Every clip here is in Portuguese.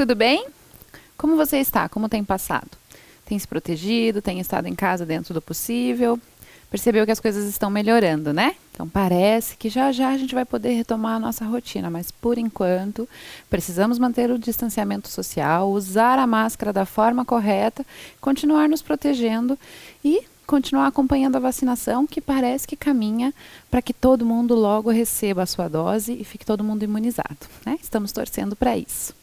tudo bem? Como você está? Como tem passado? Tem se protegido? Tem estado em casa dentro do possível? Percebeu que as coisas estão melhorando, né? Então parece que já já a gente vai poder retomar a nossa rotina, mas por enquanto precisamos manter o distanciamento social, usar a máscara da forma correta, continuar nos protegendo e continuar acompanhando a vacinação, que parece que caminha para que todo mundo logo receba a sua dose e fique todo mundo imunizado, né? Estamos torcendo para isso.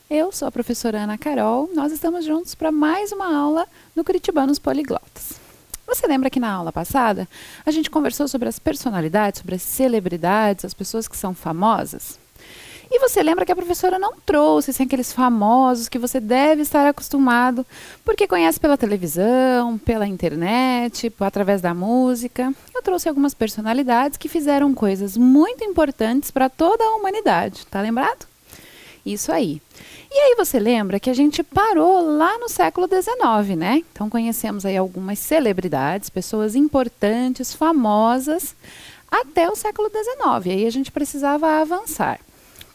Eu sou a professora Ana Carol, nós estamos juntos para mais uma aula no Curitibanos Poliglotas. Você lembra que na aula passada a gente conversou sobre as personalidades, sobre as celebridades, as pessoas que são famosas? E você lembra que a professora não trouxe assim, aqueles famosos que você deve estar acostumado, porque conhece pela televisão, pela internet, através da música. Eu trouxe algumas personalidades que fizeram coisas muito importantes para toda a humanidade, tá lembrado? Isso aí. E aí você lembra que a gente parou lá no século XIX, né? Então conhecemos aí algumas celebridades, pessoas importantes, famosas, até o século XIX. E aí a gente precisava avançar.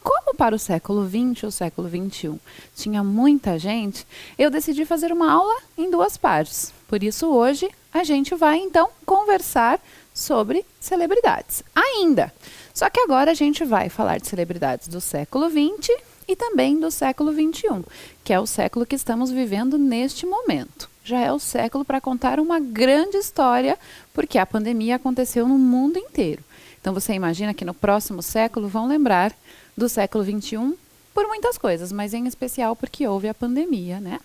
Como para o século XX ou século XXI tinha muita gente, eu decidi fazer uma aula em duas partes. Por isso hoje a gente vai então conversar sobre celebridades ainda. Só que agora a gente vai falar de celebridades do século XX e também do século XXI, que é o século que estamos vivendo neste momento. Já é o século para contar uma grande história, porque a pandemia aconteceu no mundo inteiro. Então você imagina que no próximo século vão lembrar do século XXI por muitas coisas, mas em especial porque houve a pandemia, né?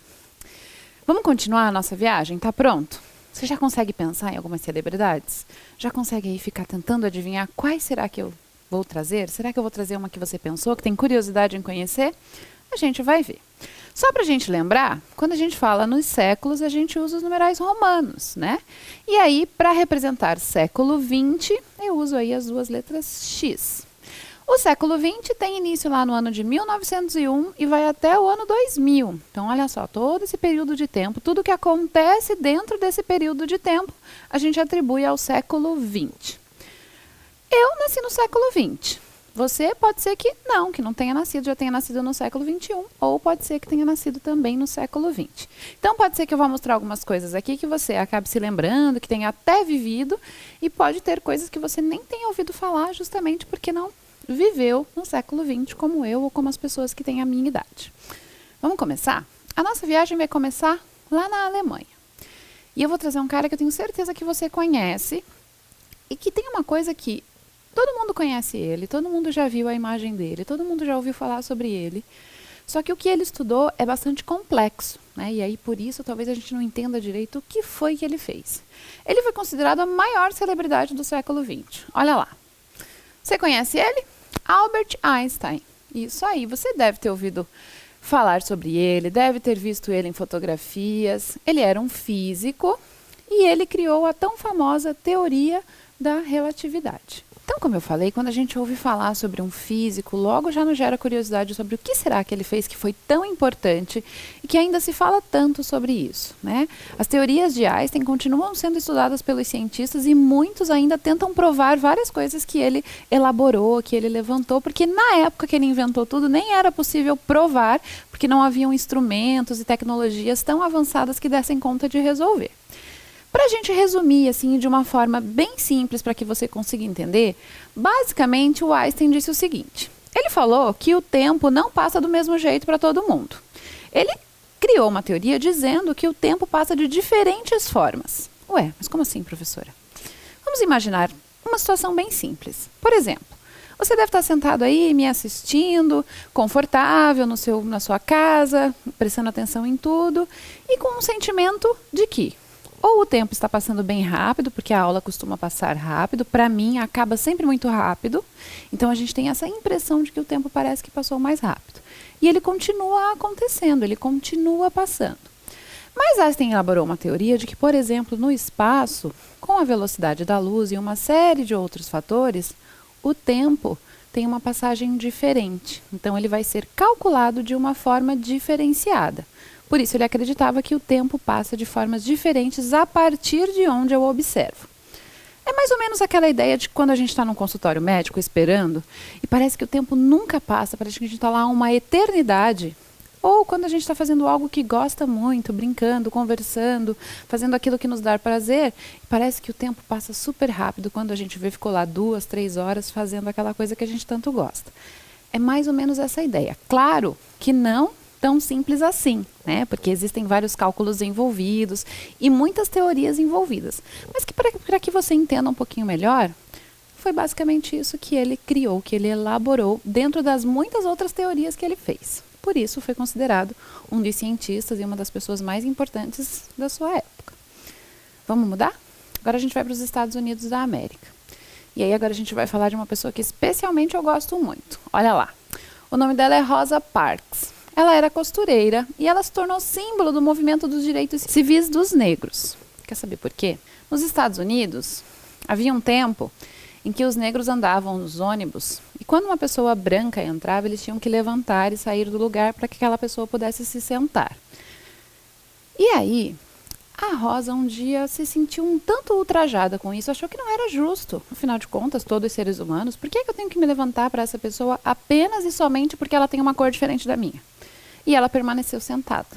Vamos continuar a nossa viagem? Tá pronto? Você já consegue pensar em algumas celebridades? Já consegue aí ficar tentando adivinhar quais será que eu vou trazer? Será que eu vou trazer uma que você pensou, que tem curiosidade em conhecer? A gente vai ver. Só para a gente lembrar, quando a gente fala nos séculos, a gente usa os numerais romanos, né? E aí, para representar século XX, eu uso aí as duas letras X. O século XX tem início lá no ano de 1901 e vai até o ano 2000. Então, olha só, todo esse período de tempo, tudo que acontece dentro desse período de tempo, a gente atribui ao século XX. Eu nasci no século XX. Você pode ser que não tenha nascido, já tenha nascido no século XXI, ou pode ser que tenha nascido também no século XX. Então, pode ser que eu vá mostrar algumas coisas aqui que você acabe se lembrando, que tenha até vivido, e pode ter coisas que você nem tenha ouvido falar, justamente porque não viveu no século XX, como eu ou como as pessoas que têm a minha idade. Vamos começar? A nossa viagem vai começar lá na Alemanha. E eu vou trazer um cara que eu tenho certeza que você conhece, e que tem uma coisa que todo mundo conhece ele, todo mundo já viu a imagem dele, todo mundo já ouviu falar sobre ele. Só que o que ele estudou é bastante complexo, né? E aí por isso talvez a gente não entenda direito o que foi que ele fez. Ele foi considerado a maior celebridade do século XX. Olha lá. Você conhece ele? Albert Einstein. Isso aí, você deve ter ouvido falar sobre ele, deve ter visto ele em fotografias. Ele era um físico e ele criou a tão famosa teoria da relatividade. Então, como eu falei, quando a gente ouve falar sobre um físico, logo já nos gera curiosidade sobre o que será que ele fez que foi tão importante e que ainda se fala tanto sobre isso, né? As teorias de Einstein continuam sendo estudadas pelos cientistas e muitos ainda tentam provar várias coisas que ele elaborou, que ele levantou, porque na época que ele inventou tudo nem era possível provar, porque não haviam instrumentos e tecnologias tão avançadas que dessem conta de resolver. Para a gente resumir assim de uma forma bem simples para que você consiga entender, basicamente o Einstein disse o seguinte: ele falou que o tempo não passa do mesmo jeito para todo mundo. Ele criou uma teoria dizendo que o tempo passa de diferentes formas. Ué, mas como assim, professora? Vamos imaginar uma situação bem simples. Por exemplo, você deve estar sentado aí me assistindo, confortável na sua casa, prestando atenção em tudo e com um sentimento de que ou o tempo está passando bem rápido, porque a aula costuma passar rápido, para mim acaba sempre muito rápido, então a gente tem essa impressão de que o tempo parece que passou mais rápido. E ele continua acontecendo, ele continua passando. Mas Einstein elaborou uma teoria de que, por exemplo, no espaço, com a velocidade da luz e uma série de outros fatores, o tempo tem uma passagem diferente. Então ele vai ser calculado de uma forma diferenciada. Por isso, ele acreditava que o tempo passa de formas diferentes a partir de onde eu observo. É mais ou menos aquela ideia de quando a gente está num consultório médico esperando e parece que o tempo nunca passa, parece que a gente está lá uma eternidade. Ou quando a gente está fazendo algo que gosta muito, brincando, conversando, fazendo aquilo que nos dá prazer, parece que o tempo passa super rápido quando a gente vê ficou lá 2, 3 horas fazendo aquela coisa que a gente tanto gosta. É mais ou menos essa ideia. Claro que não tão simples assim, né? Porque existem vários cálculos envolvidos e muitas teorias envolvidas. Mas que para que você entenda um pouquinho melhor, foi basicamente isso que ele criou, que ele elaborou dentro das muitas outras teorias que ele fez. Por isso foi considerado um dos cientistas e uma das pessoas mais importantes da sua época. Vamos mudar? Agora a gente vai para os Estados Unidos da América. E aí agora a gente vai falar de uma pessoa que especialmente eu gosto muito. Olha lá. O nome dela é Rosa Parks. Ela era costureira e ela se tornou símbolo do movimento dos direitos civis dos negros. Quer saber por quê? Nos Estados Unidos, havia um tempo em que os negros andavam nos ônibus e quando uma pessoa branca entrava, eles tinham que levantar e sair do lugar para que aquela pessoa pudesse se sentar. E aí, a Rosa um dia se sentiu um tanto ultrajada com isso, achou que não era justo. Afinal de contas, todos seres humanos, por que eu tenho que me levantar para essa pessoa apenas e somente porque ela tem uma cor diferente da minha? E ela permaneceu sentada.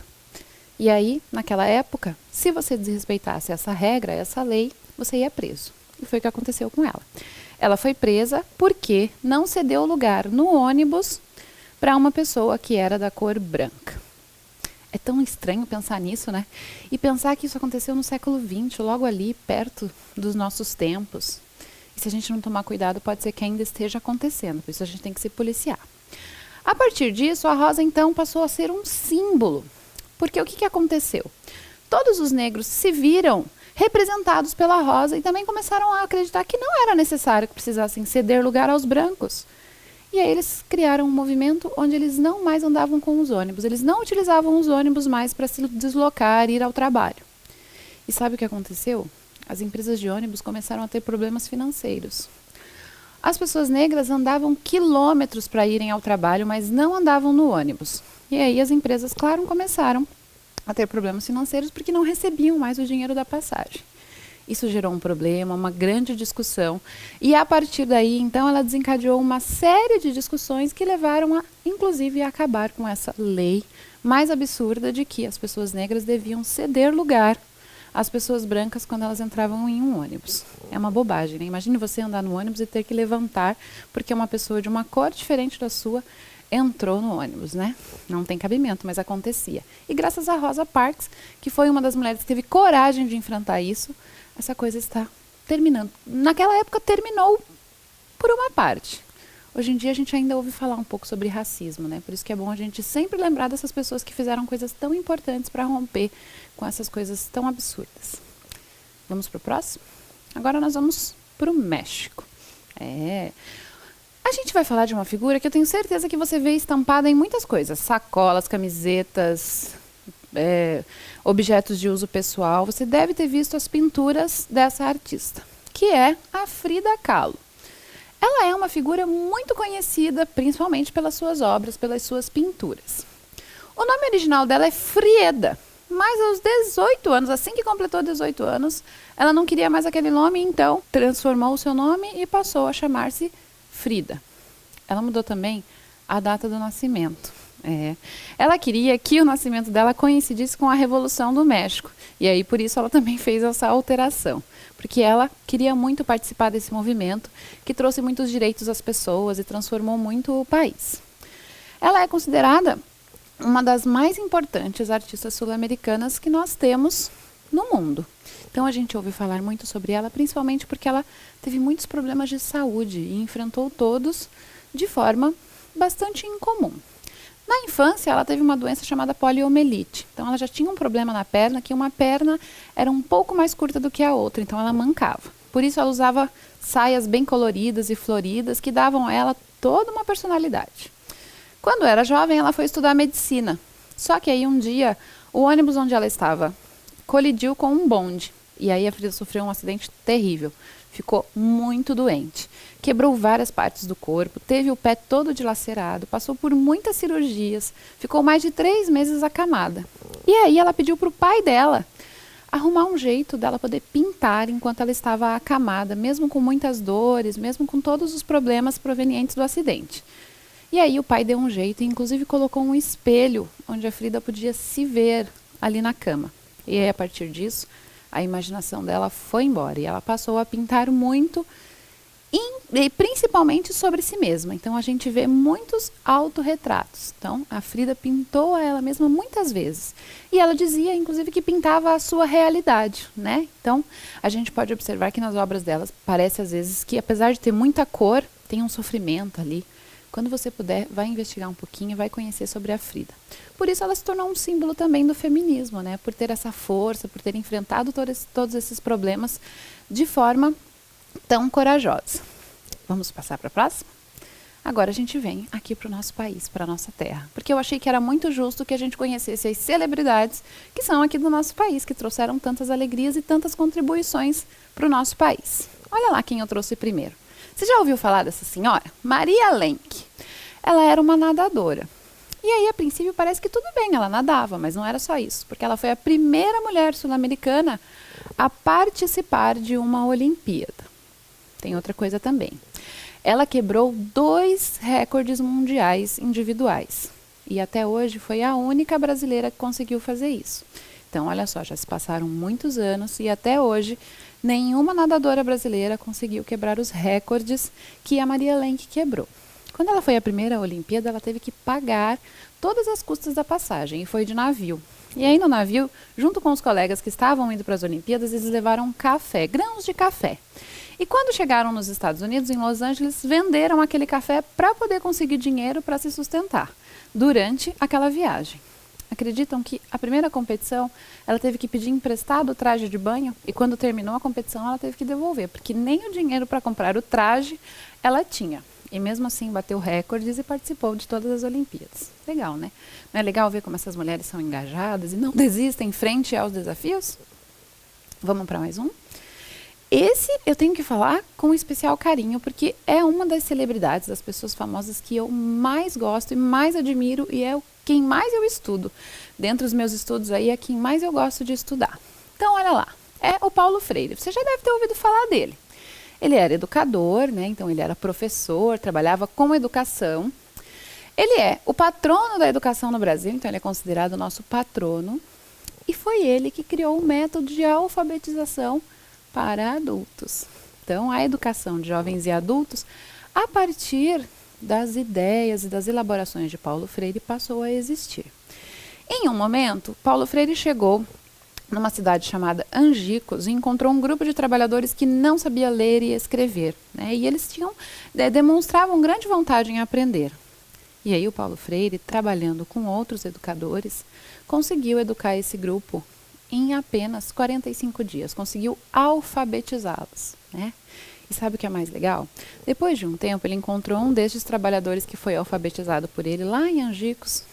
E aí, naquela época, se você desrespeitasse essa regra, essa lei, você ia preso. E foi o que aconteceu com ela. Ela foi presa porque não cedeu lugar no ônibus para uma pessoa que era da cor branca. É tão estranho pensar nisso, né? E pensar que isso aconteceu no século XX, logo ali, perto dos nossos tempos. E se a gente não tomar cuidado, pode ser que ainda esteja acontecendo. Por isso a gente tem que se policiar. A partir disso, a Rosa, então, passou a ser um símbolo. Porque o que aconteceu? Todos os negros se viram representados pela Rosa e também começaram a acreditar que não era necessário que precisassem ceder lugar aos brancos. E aí eles criaram um movimento onde eles não mais andavam com os ônibus, eles não utilizavam os ônibus mais para se deslocar e ir ao trabalho. E sabe o que aconteceu? As empresas de ônibus começaram a ter problemas financeiros. As pessoas negras andavam quilômetros para irem ao trabalho, mas não andavam no ônibus. E aí as empresas, claro, começaram a ter problemas financeiros porque não recebiam mais o dinheiro da passagem. Isso gerou um problema, uma grande discussão. E a partir daí, então, ela desencadeou uma série de discussões que levaram, inclusive, a acabar com essa lei mais absurda de que as pessoas negras deviam ceder lugar às pessoas brancas quando elas entravam em um ônibus. É uma bobagem, né? Imagine você andar no ônibus e ter que levantar porque uma pessoa de uma cor diferente da sua entrou no ônibus, né? Não tem cabimento, mas acontecia. E graças a Rosa Parks, que foi uma das mulheres que teve coragem de enfrentar isso, essa coisa está terminando. Naquela época terminou por uma parte. Hoje em dia a gente ainda ouve falar um pouco sobre racismo, né? Por isso que é bom a gente sempre lembrar dessas pessoas que fizeram coisas tão importantes para romper com essas coisas tão absurdas. Vamos para o próximo? Agora nós vamos para o México. A gente vai falar de uma figura que eu tenho certeza que você vê estampada em muitas coisas. Sacolas, camisetas, objetos de uso pessoal. Você deve ter visto as pinturas dessa artista, que é a Frida Kahlo. Ela é uma figura muito conhecida, principalmente pelas suas obras, pelas suas pinturas. O nome original dela é Frieda, mas aos 18 anos, assim que completou 18 anos, ela não queria mais aquele nome, então transformou o seu nome e passou a chamar-se Frida. Ela mudou também a data do nascimento. Ela queria que o nascimento dela coincidisse com a Revolução do México. E aí, por isso, ela também fez essa alteração. Porque ela queria muito participar desse movimento, que trouxe muitos direitos às pessoas e transformou muito o país. Ela é considerada uma das mais importantes artistas sul-americanas que nós temos no mundo. Então, a gente ouve falar muito sobre ela, principalmente porque ela teve muitos problemas de saúde e enfrentou todos de forma bastante incomum. Na infância, ela teve uma doença chamada poliomielite. Então, ela já tinha um problema na perna, que uma perna era um pouco mais curta do que a outra, então ela mancava. Por isso, ela usava saias bem coloridas e floridas, que davam a ela toda uma personalidade. Quando era jovem, ela foi estudar medicina. Só que aí, um dia, o ônibus onde ela estava colidiu com um bonde. E aí, a Frida sofreu um acidente terrível. Ficou muito doente. Quebrou várias partes do corpo, teve o pé todo dilacerado, passou por muitas cirurgias, ficou mais de 3 meses acamada. E aí ela pediu para o pai dela arrumar um jeito dela poder pintar enquanto ela estava acamada, mesmo com muitas dores, mesmo com todos os problemas provenientes do acidente. E aí o pai deu um jeito e inclusive colocou um espelho onde a Frida podia se ver ali na cama. E aí, a partir disso, a imaginação dela foi embora e ela passou a pintar muito, e principalmente sobre si mesma. Então a gente vê muitos autorretratos. Então a Frida pintou a ela mesma muitas vezes. E ela dizia, inclusive, que pintava a sua realidade, né? Então a gente pode observar que nas obras delas parece às vezes que, apesar de ter muita cor, tem um sofrimento ali. Quando você puder, vai investigar um pouquinho, vai conhecer sobre a Frida. Por isso ela se tornou um símbolo também do feminismo, né? Por ter essa força, por ter enfrentado todos esses problemas de forma tão corajosa. Vamos passar para a próxima? Agora a gente vem aqui para o nosso país, para a nossa terra. Porque eu achei que era muito justo que a gente conhecesse as celebridades que são aqui do nosso país, que trouxeram tantas alegrias e tantas contribuições para o nosso país. Olha lá quem eu trouxe primeiro. Você já ouviu falar dessa senhora? Maria Lenk. Ela era uma nadadora. E aí, a princípio, parece que tudo bem, ela nadava, mas não era só isso. Porque ela foi a primeira mulher sul-americana a participar de uma Olimpíada. Tem outra coisa também. Ela quebrou 2 recordes mundiais individuais. E até hoje foi a única brasileira que conseguiu fazer isso. Então, olha só, já se passaram muitos anos e até hoje nenhuma nadadora brasileira conseguiu quebrar os recordes que a Maria Lenk quebrou. Quando ela foi à primeira Olimpíada, ela teve que pagar todas as custas da passagem e foi de navio. E aí no navio, junto com os colegas que estavam indo para as Olimpíadas, eles levaram café, grãos de café. E quando chegaram nos Estados Unidos, em Los Angeles, venderam aquele café para poder conseguir dinheiro para se sustentar durante aquela viagem. Acreditam que a primeira competição, ela teve que pedir emprestado o traje de banho e quando terminou a competição ela teve que devolver, porque nem o dinheiro para comprar o traje ela tinha. E mesmo assim bateu recordes e participou de todas as Olimpíadas. Legal, né? Não é legal ver como essas mulheres são engajadas e não desistem frente aos desafios? Vamos para mais um? Esse eu tenho que falar com especial carinho, porque é uma das celebridades, das pessoas famosas que eu mais gosto e mais admiro e é quem mais eu estudo. Dentre os meus estudos aí é quem mais eu gosto de estudar. Então, olha lá, é o Paulo Freire. Você já deve ter ouvido falar dele. Ele era educador, né? Então ele era professor, trabalhava com educação. Ele é o patrono da educação no Brasil, então ele é considerado o nosso patrono. E foi ele que criou o método de alfabetização para adultos. Então, a educação de jovens e adultos, a partir das ideias e das elaborações de Paulo Freire, passou a existir. Em um momento, Paulo Freire chegou numa cidade chamada Angicos e encontrou um grupo de trabalhadores que não sabia ler e escrever, né? E eles demonstravam grande vontade em aprender. E aí o Paulo Freire, trabalhando com outros educadores, conseguiu educar esse grupo em apenas 45 dias, conseguiu alfabetizá-los, né? E sabe o que é mais legal? Depois de um tempo, ele encontrou um destes trabalhadores que foi alfabetizado por ele lá em Angicos,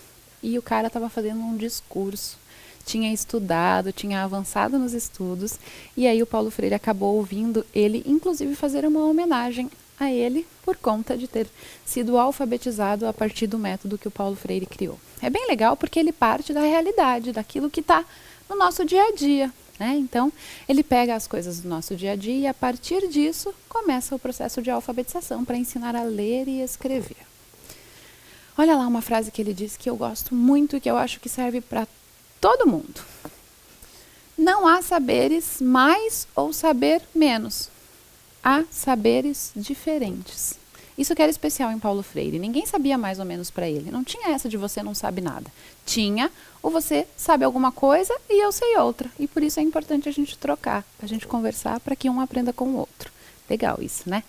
e o cara estava fazendo um discurso, tinha estudado, tinha avançado nos estudos, e aí o Paulo Freire acabou ouvindo ele, inclusive, fazer uma homenagem a ele por conta de ter sido alfabetizado a partir do método que o Paulo Freire criou. É bem legal porque ele parte da realidade, daquilo que está no nosso dia a dia, né? Então, ele pega as coisas do nosso dia a dia e, a partir disso, começa o processo de alfabetização para ensinar a ler e escrever. Olha lá uma frase que ele disse que eu gosto muito e que eu acho que serve para todo mundo. Não há saberes mais ou saber menos. Há saberes diferentes. Isso que era especial em Paulo Freire. Ninguém sabia mais ou menos para ele. Não tinha essa de você não sabe nada. Tinha ou você sabe alguma coisa e eu sei outra. E por isso é importante a gente trocar, a gente conversar para que um aprenda com o outro. Legal isso, né?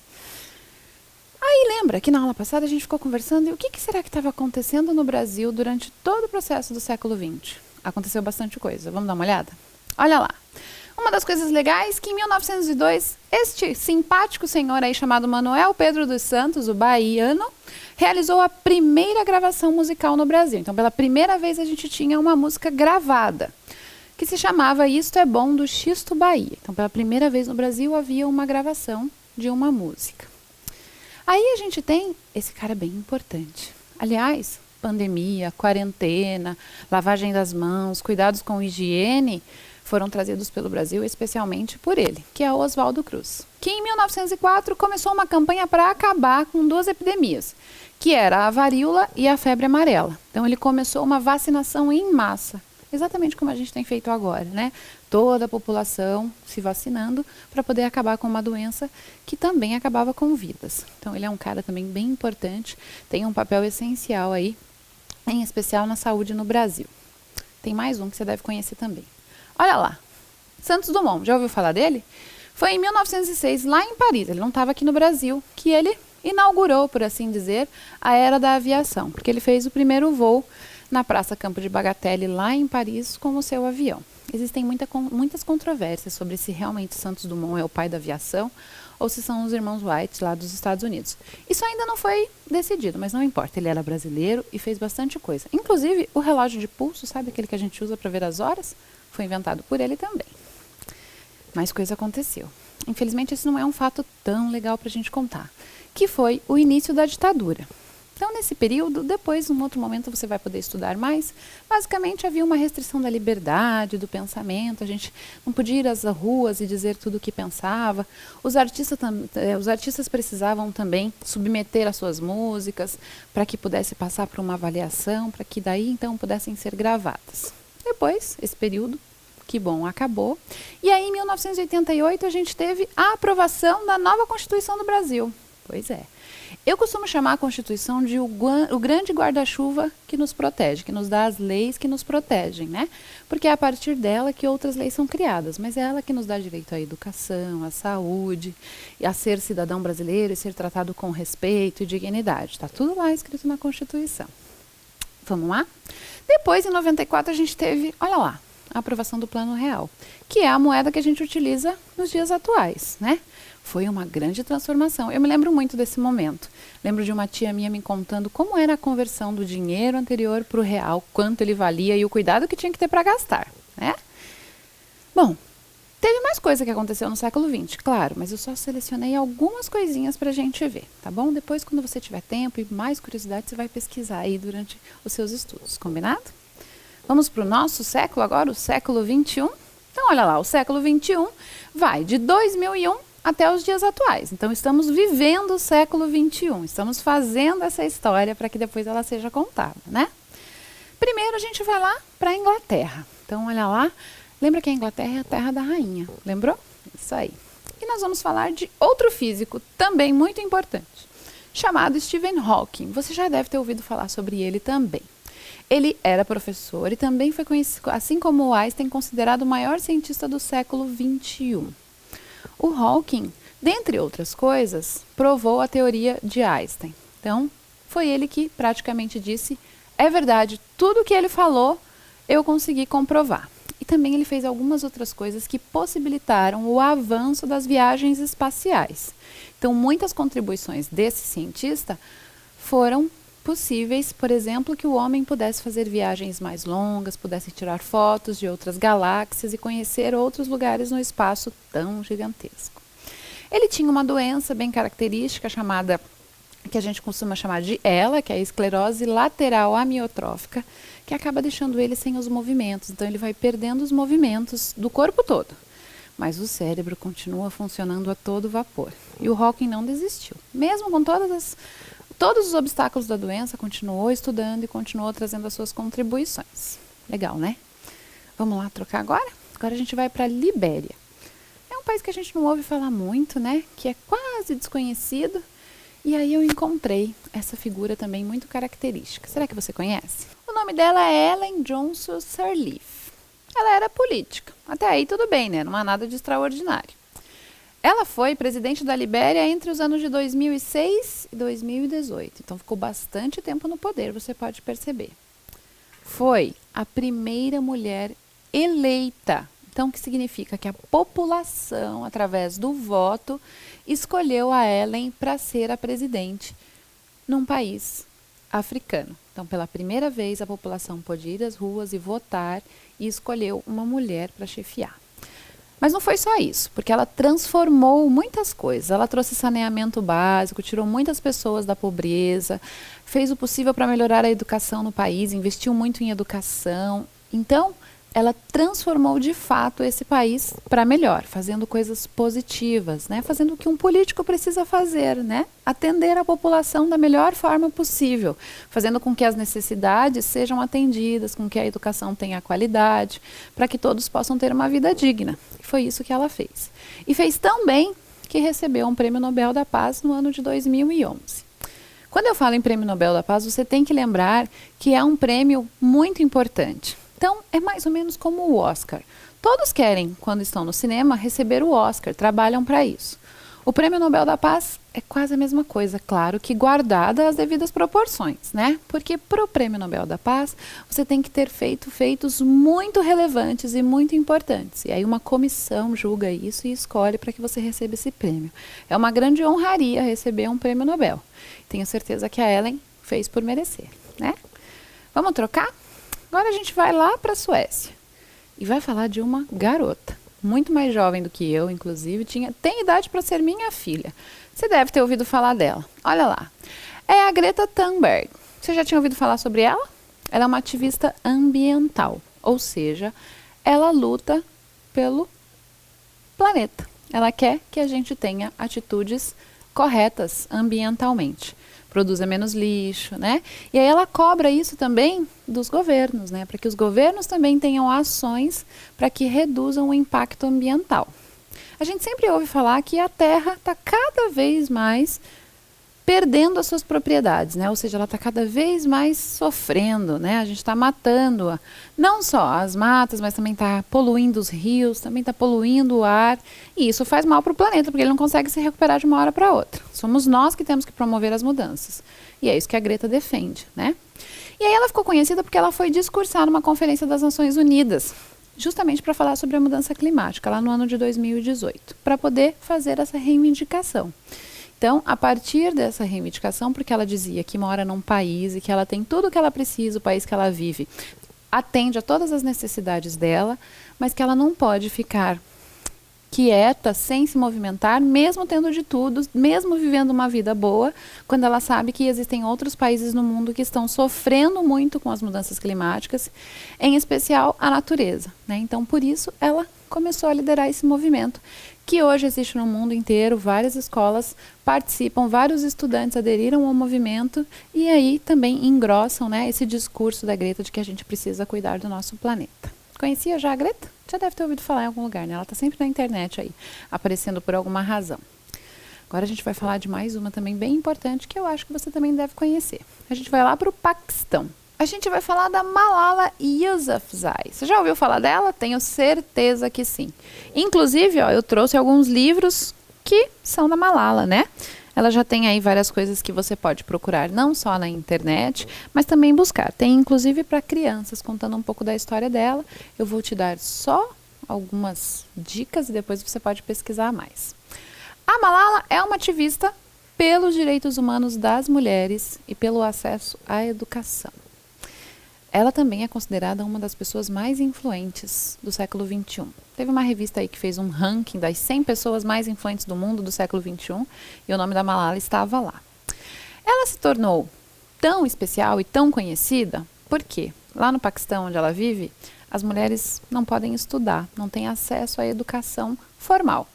Aí lembra que na aula passada a gente ficou conversando e o que será que estava acontecendo no Brasil durante todo o processo do século XX? Aconteceu bastante coisa. Vamos dar uma olhada? Olha lá. Uma das coisas legais que em 1902, este simpático senhor aí chamado Manuel Pedro dos Santos, o baiano, realizou a primeira gravação musical no Brasil. Então, pela primeira vez a gente tinha uma música gravada, que se chamava Isto é Bom, do Xisto Bahia. Então, pela primeira vez no Brasil havia uma gravação de uma música. Aí a gente tem esse cara bem importante. Aliás, pandemia, quarentena, lavagem das mãos, cuidados com higiene, foram trazidos pelo Brasil especialmente por ele, que é o Oswaldo Cruz, que em 1904 começou uma campanha para acabar com duas epidemias, que era a varíola e a febre amarela. Então ele começou uma vacinação em massa, exatamente como a gente tem feito agora, né? Toda a população se vacinando para poder acabar com uma doença que também acabava com vidas. Então ele é um cara também bem importante, tem um papel essencial aí, em especial na saúde no Brasil. Tem mais um que você deve conhecer também. Olha lá, Santos Dumont, já ouviu falar dele? Foi em 1906, lá em Paris, ele não estava aqui no Brasil, que ele inaugurou, por assim dizer, a era da aviação, porque ele fez o primeiro voo na Praça Campo de Bagatelle, lá em Paris, com o seu avião. Existem muitas controvérsias sobre se realmente Santos Dumont é o pai da aviação ou se são os irmãos Wright lá dos Estados Unidos. Isso ainda não foi decidido, mas não importa, ele era brasileiro e fez bastante coisa. Inclusive, o relógio de pulso, sabe aquele que a gente usa para ver as horas? Foi inventado por ele também. Mais coisa aconteceu. Infelizmente, esse não é um fato tão legal para a gente contar, que foi o início da ditadura. Então, nesse período, depois, num outro momento, você vai poder estudar mais. Basicamente, havia uma restrição da liberdade, do pensamento. A gente não podia ir às ruas e dizer tudo o que pensava. Os artistas precisavam também submeter as suas músicas para que pudesse passar por uma avaliação, para que daí, então, pudessem ser gravadas. Depois, esse período, que bom, acabou. E aí, em 1988, a gente teve a aprovação da nova Constituição do Brasil. Pois é. Eu costumo chamar a Constituição de o grande guarda-chuva que nos protege, que nos dá as leis que nos protegem, né? Porque é a partir dela que outras leis são criadas, mas é ela que nos dá direito à educação, à saúde, e a ser cidadão brasileiro e ser tratado com respeito e dignidade. Está tudo lá escrito na Constituição. Vamos lá? Depois, em 94, a gente teve, olha lá, a aprovação do Plano Real, que é a moeda que a gente utiliza nos dias atuais, né? Foi uma grande transformação. Eu me lembro muito desse momento. Lembro de uma tia minha me contando como era a conversão do dinheiro anterior para o real, quanto ele valia e o cuidado que tinha que ter para gastar, né? Bom, teve mais coisa que aconteceu no século XX, claro, mas eu só selecionei algumas coisinhas para a gente ver, tá bom? Depois, quando você tiver tempo e mais curiosidade, você vai pesquisar aí durante os seus estudos, combinado? Vamos para o nosso século agora, o século XXI? Então, olha lá, o século XXI vai de 2001 até os dias atuais. Então, estamos vivendo o século XXI, estamos fazendo essa história para que depois ela seja contada, né? Primeiro, a gente vai lá para a Inglaterra. Então, olha lá, lembra que a Inglaterra é a terra da rainha, lembrou? Isso aí. E nós vamos falar de outro físico, também muito importante, chamado Stephen Hawking. Você já deve ter ouvido falar sobre ele também. Ele era professor e também foi conhecido, assim como o Einstein, considerado o maior cientista do século XXI. O Hawking, dentre outras coisas, provou a teoria de Einstein. Então, foi ele que praticamente disse, é verdade, tudo o que ele falou, eu consegui comprovar. E também ele fez algumas outras coisas que possibilitaram o avanço das viagens espaciais. Então, muitas contribuições desse cientista foram possíveis, por exemplo, que o homem pudesse fazer viagens mais longas, pudesse tirar fotos de outras galáxias e conhecer outros lugares no espaço tão gigantesco. Ele tinha uma doença bem característica chamada, que a gente costuma chamar de ELA, que é a esclerose lateral amiotrófica, que acaba deixando ele sem os movimentos. Então ele vai perdendo os movimentos do corpo todo. Mas o cérebro continua funcionando a todo vapor. E o Hawking não desistiu. Mesmo com todos os obstáculos da doença, continuou estudando e continuou trazendo as suas contribuições. Legal, né? Vamos lá trocar agora? Agora a gente vai para a Libéria. É um país que a gente não ouve falar muito, né? Que é quase desconhecido. E aí eu encontrei essa figura também muito característica. Será que você conhece? O nome dela é Ellen Johnson Sirleaf. Ela era política. Até aí tudo bem, né? Não há nada de extraordinário. Ela foi presidente da Libéria entre os anos de 2006 e 2018. Então, ficou bastante tempo no poder, você pode perceber. Foi a primeira mulher eleita. Então, o que significa? Que a população, através do voto, escolheu a Ellen para ser a presidente num país africano. Então, pela primeira vez, a população pôde ir às ruas e votar e escolheu uma mulher para chefiar. Mas não foi só isso, porque ela transformou muitas coisas. Ela trouxe saneamento básico, tirou muitas pessoas da pobreza, fez o possível para melhorar a educação no país, investiu muito em educação. Então, ela transformou de fato esse país para melhor, fazendo coisas positivas, né? Fazendo o que um político precisa fazer, né? Atender a população da melhor forma possível, fazendo com que as necessidades sejam atendidas, com que a educação tenha qualidade, para que todos possam ter uma vida digna. E foi isso que ela fez. E fez tão bem que recebeu um Prêmio Nobel da Paz no ano de 2011. Quando eu falo em Prêmio Nobel da Paz, você tem que lembrar que é um prêmio muito importante. Então, é mais ou menos como o Oscar. Todos querem, quando estão no cinema, receber o Oscar, trabalham para isso. O Prêmio Nobel da Paz é quase a mesma coisa, claro que guardada as devidas proporções, né? Porque para o Prêmio Nobel da Paz, você tem que ter feito feitos muito relevantes e muito importantes. E aí uma comissão julga isso e escolhe para que você receba esse prêmio. É uma grande honraria receber um Prêmio Nobel. Tenho certeza que a Ellen fez por merecer, né? Vamos trocar? Agora a gente vai lá para a Suécia e vai falar de uma garota, muito mais jovem do que eu, inclusive, tem idade para ser minha filha. Você deve ter ouvido falar dela. Olha lá. É a Greta Thunberg. Você já tinha ouvido falar sobre ela? Ela é uma ativista ambiental, ou seja, ela luta pelo planeta. Ela quer que a gente tenha atitudes corretas ambientalmente. Produza menos lixo, né? E aí ela cobra isso também dos governos, né? Para que os governos também tenham ações para que reduzam o impacto ambiental. A gente sempre ouve falar que a Terra está cada vez mais perdendo as suas propriedades, né? Ou seja, ela está cada vez mais sofrendo, né? A gente está matando não só as matas, mas também está poluindo os rios, também está poluindo o ar. E isso faz mal para o planeta, porque ele não consegue se recuperar de uma hora para outra. Somos nós que temos que promover as mudanças. E é isso que a Greta defende, né? E aí ela ficou conhecida porque ela foi discursar numa conferência das Nações Unidas, justamente para falar sobre a mudança climática, lá no ano de 2018, para poder fazer essa reivindicação. Então, a partir dessa reivindicação, porque ela dizia que mora num país e que ela tem tudo o que ela precisa, o país que ela vive, atende a todas as necessidades dela, mas que ela não pode ficar quieta, sem se movimentar, mesmo tendo de tudo, mesmo vivendo uma vida boa, quando ela sabe que existem outros países no mundo que estão sofrendo muito com as mudanças climáticas, em especial a natureza, né? Então, por isso, ela começou a liderar esse movimento, que hoje existe no mundo inteiro, várias escolas participam, vários estudantes aderiram ao movimento e aí também engrossam, né, esse discurso da Greta de que a gente precisa cuidar do nosso planeta. Conhecia já a Greta? Já deve ter ouvido falar em algum lugar, né? Ela está sempre na internet aí, aparecendo por alguma razão. Agora a gente vai falar de mais uma também bem importante que eu acho que você também deve conhecer. A gente vai lá para o Paquistão. A gente vai falar da Malala Yousafzai. Você já ouviu falar dela? Tenho certeza que sim. Inclusive, ó, eu trouxe alguns livros que são da Malala, né? Ela já tem aí várias coisas que você pode procurar, não só na internet, mas também buscar. Tem inclusive para crianças, contando um pouco da história dela. Eu vou te dar só algumas dicas e depois você pode pesquisar mais. A Malala é uma ativista pelos direitos humanos das mulheres e pelo acesso à educação. Ela também é considerada uma das pessoas mais influentes do século XXI. Teve uma revista aí que fez um ranking das 100 pessoas mais influentes do mundo do século XXI e o nome da Malala estava lá. Ela se tornou tão especial e tão conhecida porque lá no Paquistão, onde ela vive, as mulheres não podem estudar, não têm acesso à educação formal.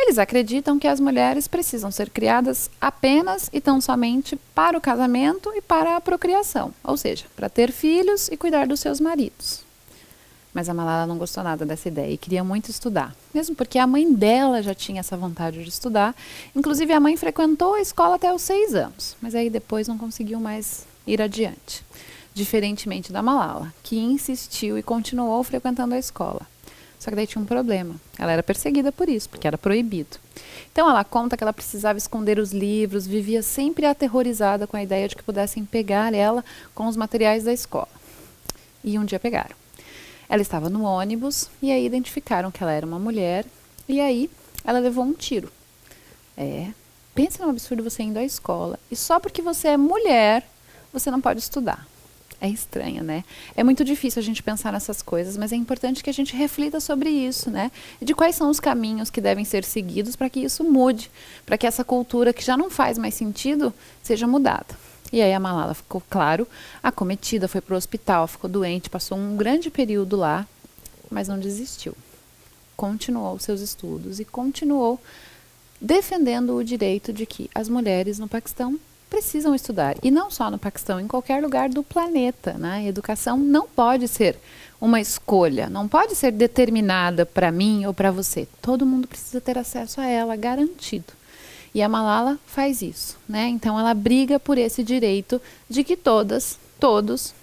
Eles acreditam que as mulheres precisam ser criadas apenas e tão somente para o casamento e para a procriação, ou seja, para ter filhos e cuidar dos seus maridos. Mas a Malala não gostou nada dessa ideia e queria muito estudar, mesmo porque a mãe dela já tinha essa vontade de estudar. Inclusive a mãe frequentou a escola até os 6 anos, mas aí depois não conseguiu mais ir adiante. Diferentemente da Malala, que insistiu e continuou frequentando a escola. Só que daí tinha um problema. Ela era perseguida por isso, porque era proibido. Então ela conta que ela precisava esconder os livros, vivia sempre aterrorizada com a ideia de que pudessem pegar ela com os materiais da escola. E um dia pegaram. Ela estava no ônibus e aí identificaram que ela era uma mulher e aí ela levou um tiro. Pensa num absurdo você indo à escola e só porque você é mulher, você não pode estudar. É estranho, né? É muito difícil a gente pensar nessas coisas, mas é importante que a gente reflita sobre isso, né? E de quais são os caminhos que devem ser seguidos para que isso mude, para que essa cultura que já não faz mais sentido seja mudada. E aí a Malala ficou, claro, acometida, foi para o hospital, ficou doente, passou um grande período lá, mas não desistiu. Continuou seus estudos e continuou defendendo o direito de que as mulheres no Paquistão precisam estudar. E não só no Paquistão, em qualquer lugar do planeta, né? A educação não pode ser uma escolha, não pode ser determinada para mim ou para você. Todo mundo precisa ter acesso a ela, garantido. E a Malala faz isso, né? Então ela briga por esse direito de que todos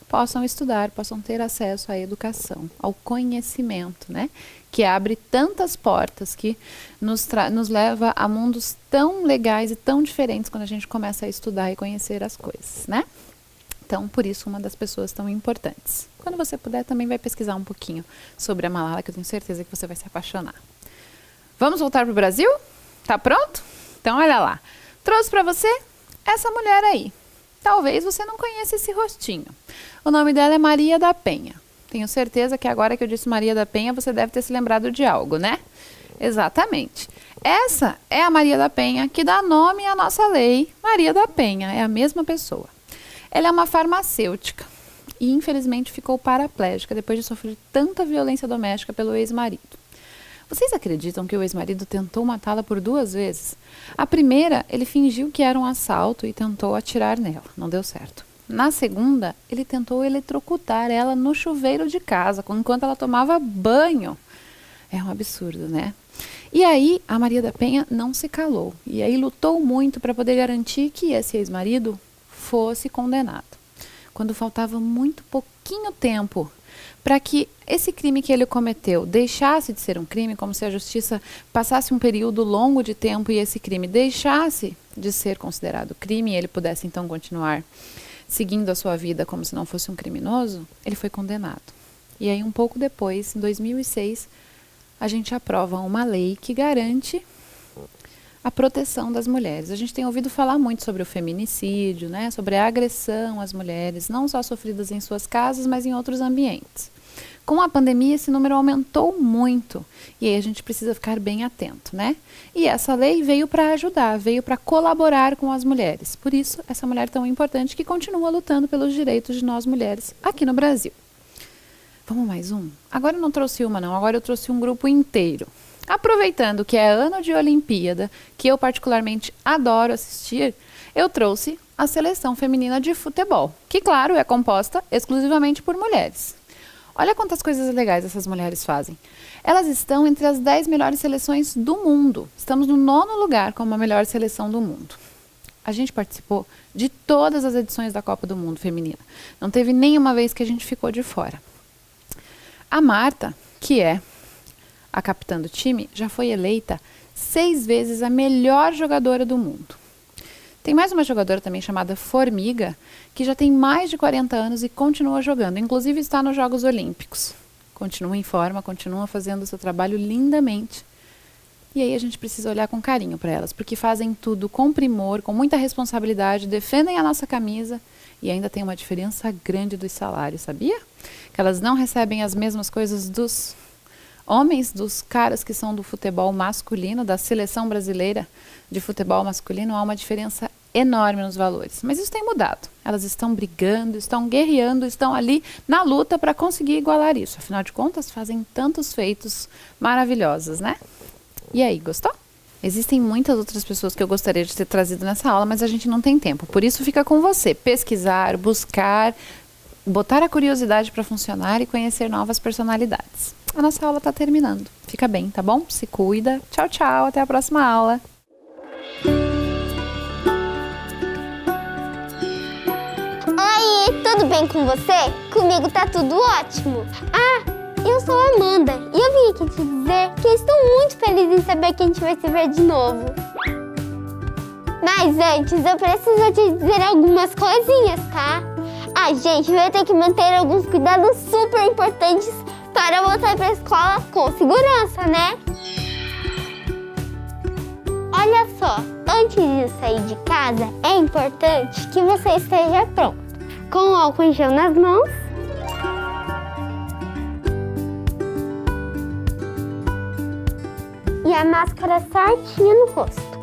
possam estudar, possam ter acesso à educação, ao conhecimento, né? Que abre tantas portas, que nos leva a mundos tão legais e tão diferentes quando a gente começa a estudar e conhecer as coisas, né? Então, por isso, uma das pessoas tão importantes. Quando você puder, também vai pesquisar um pouquinho sobre a Malala, que eu tenho certeza que você vai se apaixonar. Vamos voltar para o Brasil? Tá pronto? Então, olha lá. Trouxe para você essa mulher aí. Talvez você não conheça esse rostinho. O nome dela é Maria da Penha. Tenho certeza que agora que eu disse Maria da Penha, você deve ter se lembrado de algo, né? Exatamente. Essa é a Maria da Penha que dá nome à nossa lei Maria da Penha. É a mesma pessoa. Ela é uma farmacêutica e, infelizmente, ficou paraplégica depois de sofrer tanta violência doméstica pelo ex-marido. Vocês acreditam que o ex-marido tentou matá-la por 2 vezes? A primeira, ele fingiu que era um assalto e tentou atirar nela. Não deu certo. Na segunda, ele tentou eletrocutar ela no chuveiro de casa, enquanto ela tomava banho. É um absurdo, né? E aí, a Maria da Penha não se calou. E aí lutou muito para poder garantir que esse ex-marido fosse condenado. Quando faltava muito pouquinho tempo para que esse crime que ele cometeu deixasse de ser um crime, como se a justiça passasse um período longo de tempo e esse crime deixasse de ser considerado crime e ele pudesse então continuar seguindo a sua vida como se não fosse um criminoso, ele foi condenado. E aí um pouco depois, em 2006, a gente aprova uma lei que garante a proteção das mulheres. A gente tem ouvido falar muito sobre o feminicídio, né? Sobre a agressão às mulheres, não só sofridas em suas casas, mas em outros ambientes. Com a pandemia, esse número aumentou muito e aí a gente precisa ficar bem atento, né? E essa lei veio para ajudar, veio para colaborar com as mulheres. Por isso, essa mulher tão importante que continua lutando pelos direitos de nós mulheres aqui no Brasil. Vamos mais um? Agora eu não trouxe uma não, agora eu trouxe um grupo inteiro. Aproveitando que é ano de Olimpíada, que eu particularmente adoro assistir, eu trouxe a seleção feminina de futebol, que claro é composta exclusivamente por mulheres. Olha quantas coisas legais essas mulheres fazem. Elas estão entre as 10 melhores seleções do mundo. Estamos no 9º lugar como a melhor seleção do mundo. A gente participou de todas as edições da Copa do Mundo feminina. Não teve nenhuma vez que a gente ficou de fora. A Marta, que é a capitã do time, já foi eleita 6 vezes a melhor jogadora do mundo. Tem mais uma jogadora também chamada Formiga, que já tem mais de 40 anos e continua jogando. Inclusive está nos Jogos Olímpicos. Continua em forma, continua fazendo o seu trabalho lindamente. E aí a gente precisa olhar com carinho para elas, porque fazem tudo com primor, com muita responsabilidade, defendem a nossa camisa e ainda tem uma diferença grande dos salários, sabia? Que elas não recebem as mesmas coisas dos homens, dos caras que são do futebol masculino, da seleção brasileira de futebol masculino, há uma diferença enorme nos valores. Mas isso tem mudado. Elas estão brigando, estão guerreando, estão ali na luta para conseguir igualar isso. Afinal de contas, fazem tantos feitos maravilhosos, né? E aí, gostou? Existem muitas outras pessoas que eu gostaria de ter trazido nessa aula, mas a gente não tem tempo. Por isso fica com você. Pesquisar, buscar, botar a curiosidade para funcionar e conhecer novas personalidades. A nossa aula está terminando. Fica bem, tá bom? Se cuida. Tchau, tchau. Até a próxima aula. Oi, tudo bem com você? Comigo tá tudo ótimo. Eu sou a Amanda e eu vim aqui te dizer que eu estou muito feliz em saber que a gente vai se ver de novo. Mas antes, eu preciso te dizer algumas coisinhas, tá? A gente vai ter que manter alguns cuidados super importantes para voltar para a escola com segurança, né? Olha só, antes de sair de casa, é importante que você esteja pronto, com o álcool em gel nas mãos e a máscara certinha no rosto.